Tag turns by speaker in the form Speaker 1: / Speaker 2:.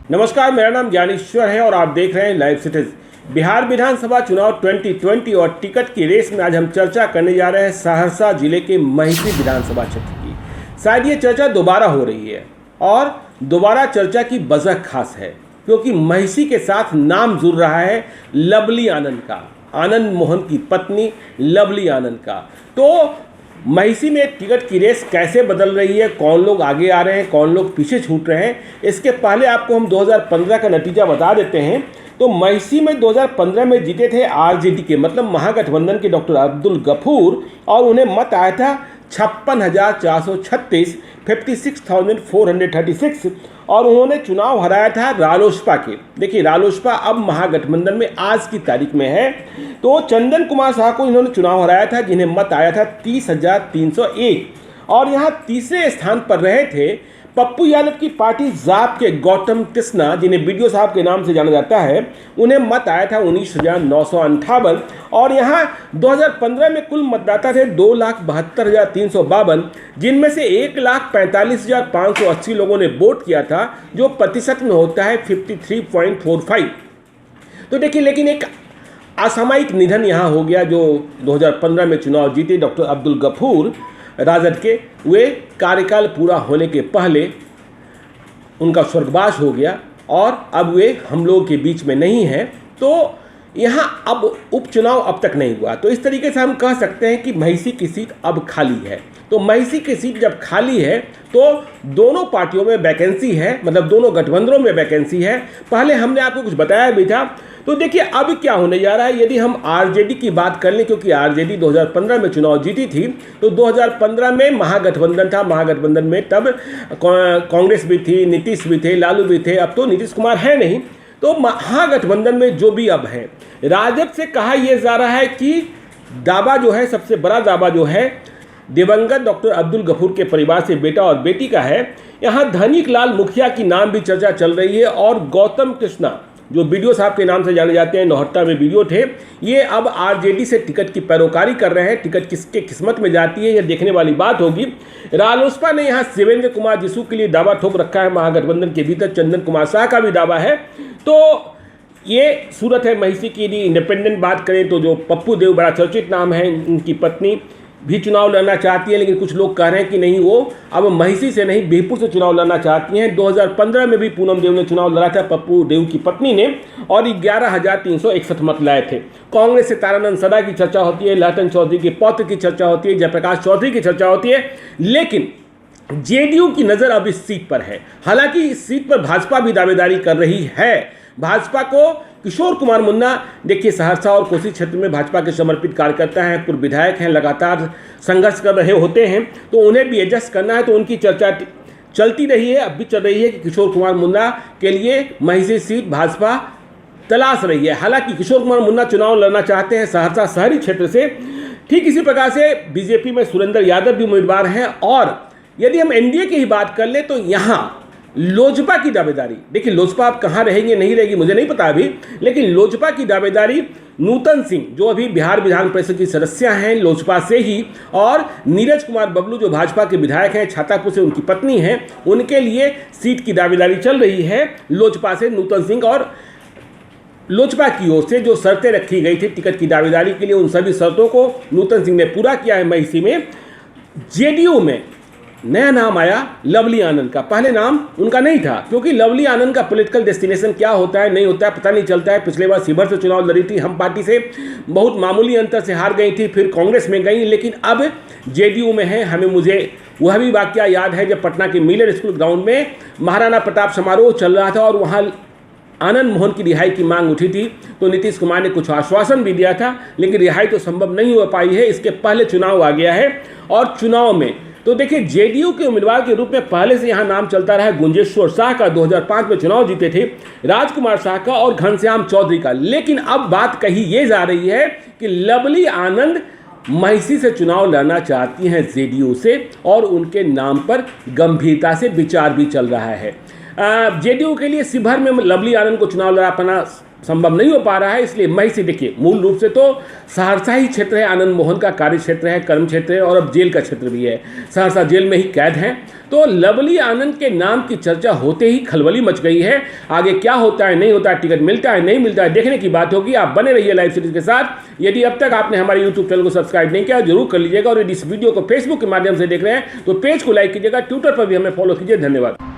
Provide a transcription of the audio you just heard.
Speaker 1: नमस्कार, मेरा नाम ज्ञानेश्वर है और आप देख रहे हैं लाइव सिटीज। बिहार विधानसभा चुनाव 2020 और टिकट की रेस में आज हम चर्चा करने जा रहे हैं सहरसा जिले के महिषी विधानसभा क्षेत्र की। शायद ये चर्चा दोबारा हो रही है और दोबारा चर्चा की वजह खास है क्योंकि महिषी के साथ नाम जुड़ रहा है लवली आनंद का, आनंद मोहन की पत्नी लवली आनंद का। तो महिषी में टिकट की रेस कैसे बदल रही है, कौन लोग आगे आ रहे हैं, कौन लोग पीछे छूट रहे हैं, इसके पहले आपको हम 2015 का नतीजा बता देते हैं। तो महिषी में 2015 में जीते थे आरजेडी के मतलब महागठबंधन के डॉक्टर अब्दुल गफूर और उन्हें मत आया था 56,436, 56,436 और उन्होंने चुनाव हराया था रालोसपा के। देखिए रालोसपा अब महागठबंधन में आज की तारीख में है। तो चंदन कुमार साह को इन्होंने चुनाव हराया था जिन्हें मत आया था 30,301 और यहाँ तीसरे स्थान पर रहे थे पप्पू यादव की पार्टी जाप के गौतम कृष्णा जिन्हें बीडीओ साहब के नाम से जाना जाता है, उन्हें मत आया था 19,958 और यहाँ 2015 में कुल मतदाता थे 2,72,352 जिनमें से 1,45,580 लोगों ने वोट किया था जो प्रतिशत में होता है 53.45। तो देखिए लेकिन एक असामयिक निधन यहाँ हो गया। जो 2015 में चुनाव जीते डॉक्टर अब्दुल गफूर राजद के, वे कार्यकाल पूरा होने के पहले उनका स्वर्गवास हो गया और अब वे हम लोगों के बीच में नहीं हैं। तो यहाँ अब उपचुनाव अब तक नहीं हुआ। तो इस तरीके से हम कह सकते हैं कि महिषी की सीट अब खाली है। तो महिषी की सीट जब खाली है तो दोनों पार्टियों में वैकेंसी है, मतलब दोनों गठबंधनों में वैकेंसी है। पहले हमने आपको कुछ बताया भी था। तो देखिए अब क्या होने जा रहा है, यदि हम आरजेडी की बात कर लें, क्योंकि आरजेडी 2015 में चुनाव जीती थी, तो 2015 में महागठबंधन था। महागठबंधन में तब कांग्रेस भी थी, नीतीश भी थे, लालू भी थे। अब तो नीतीश कुमार है नहीं। तो महागठबंधन में जो भी अब है, राजद से कहा यह जा रहा है कि दावा जो है, सबसे बड़ा दावा जो है दिवंगत डॉक्टर अब्दुल गफूर के परिवार से बेटा और बेटी का है। यहाँ धनिक लाल मुखिया की नाम भी चर्चा चल रही है और गौतम कृष्णा जो बीडीओ साहब के नाम से जाने जाते हैं, नौहट्टा में बीडीओ थे, ये अब आरजेडी से टिकट की पैरोकारी कर रहे हैं। टिकट किसके किस्मत में जाती है यह देखने वाली बात होगी। रालोसपा ने यहाँ शिवेंद्र कुमार जिसू के लिए दावा ठोक रखा है। महागठबंधन के भीतर चंदन कुमार साह का भी दावा है। तो ये सूरत है महिषी की। यदि इंडिपेंडेंट बात करें तो जो पप्पू देव बड़ा चर्चित नाम है, उनकी पत्नी भी चुनाव लड़ना चाहती है, लेकिन कुछ लोग कह रहे हैं कि नहीं, वो अब महिषी से नहीं बीरपुर से चुनाव लड़ना चाहती हैं। 2015 में भी पूनम देव ने चुनाव लड़ा था, पप्पू देव की पत्नी ने, और 11,361 मत लाए थे। कांग्रेस से तारानंद सदा की चर्चा होती है, लहटन चौधरी के पौत्र की चर्चा होती है, जयप्रकाश चौधरी की चर्चा होती है, लेकिन जेडीयू की नज़र अब इस सीट पर है। हालांकि इस सीट पर भाजपा भी दावेदारी कर रही है। भाजपा को किशोर कुमार मुन्ना, देखिए सहरसा और कोसी क्षेत्र में भाजपा के समर्पित कार्यकर्ता हैं, पूर्व विधायक हैं, लगातार संघर्ष कर रहे होते हैं, तो उन्हें भी एडजस्ट करना है। तो उनकी चर्चा चलती रही है, अब भी चल रही है कि किशोर कुमार मुन्ना के लिए महिषी सीट भाजपा तलाश रही है। हालांकि किशोर कुमार मुन्ना चुनाव लड़ना चाहते हैं सहरसा शहरी क्षेत्र से। ठीक इसी प्रकार से बीजेपी में सुरेंद्र यादव भी उम्मीदवार हैं। और यदि हम एनडीए की ही बात कर ले तो यहाँ लोजपा की दावेदारी, देखिए लोजपा आप कहाँ रहेंगे नहीं रहेगी मुझे नहीं पता अभी, लेकिन लोजपा की दावेदारी नूतन सिंह जो अभी बिहार विधान परिषद की सदस्य हैं लोजपा से ही, और नीरज कुमार बबलू जो भाजपा के विधायक हैं, छातापुर से उनकी पत्नी हैं, उनके लिए सीट की दावेदारी चल रही है लोजपा से नूतन सिंह। और लोजपा की ओर से जो शर्तें रखी गई थी टिकट की दावेदारी के लिए, उन सभी शर्तों को नूतन सिंह ने पूरा किया है महिषी में। जेडीयू में नया नाम आया लवली आनंद का। पहले नाम उनका नहीं था क्योंकि लवली आनंद का पॉलिटिकल डेस्टिनेशन क्या होता है नहीं होता है पता नहीं चलता है। पिछले बार शिवहर से चुनाव लड़ी थी, हम पार्टी से बहुत मामूली अंतर से हार गई थी, फिर कांग्रेस में गई, लेकिन अब जेडीयू में है। मुझे वह भी वाकया याद है जब पटना के मिलर स्कूल ग्राउंड में महाराणा प्रताप समारोह चल रहा था और वहाँ आनंद मोहन की रिहाई की मांग उठी थी, तो नीतीश कुमार ने कुछ आश्वासन भी दिया था, लेकिन रिहाई तो संभव नहीं हो पाई है। इसके पहले चुनाव आ गया है और चुनाव में तो देखिए जेडीयू के उम्मीदवार के रूप में पहले से यहाँ नाम चलता रहा है गुंजेश्वर शाह का, 2005 में चुनाव जीते थे, राजकुमार शाह का और घनश्याम चौधरी का। लेकिन अब बात कही ये जा रही है कि लवली आनंद महिषी से चुनाव लड़ना चाहती हैं जेडीयू से और उनके नाम पर गंभीरता से विचार भी चल रहा है। जेडीयू के लिए शिवहर में लवली आनंद को चुनाव लड़ा पाना संभव नहीं हो पा रहा है, इसलिए मैं इसे देखिए मूल रूप से तो सहरसा ही क्षेत्र है, आनंद मोहन का कार्य क्षेत्र है, कर्म क्षेत्र है और अब जेल का क्षेत्र भी है। सहरसा जेल में ही कैद हैं। तो लवली आनंद के नाम की चर्चा होते ही खलबली मच गई है। आगे क्या होता है, नहीं होता है, टिकट मिलता है, नहीं मिलता है, देखने की बात होगी। आप बने रहिए लाइव सीरीज के साथ। यदि अब तक आपने हमारे यूट्यूब चैनल को सब्सक्राइब नहीं किया जरूर कर लीजिएगा, और यदि इस वीडियो को फेसबुक के माध्यम से देख रहे हैं तो पेज को लाइक कीजिएगा, ट्विटर पर भी हमें फॉलो कीजिए। धन्यवाद।